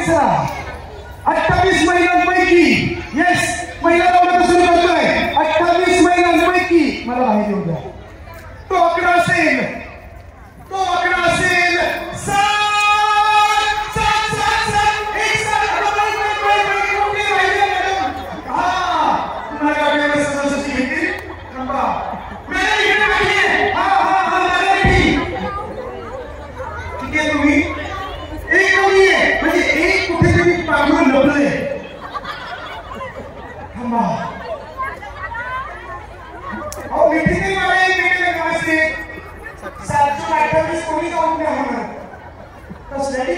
चला 28 महिलांपैकी येस महिला लावण्याचं सुरू करतोय 28 महिलांपैकी मला बाहेर येऊ द्या तो आकडा असेल 728 कोणी जाऊन द्या म्हणून तर स्टडी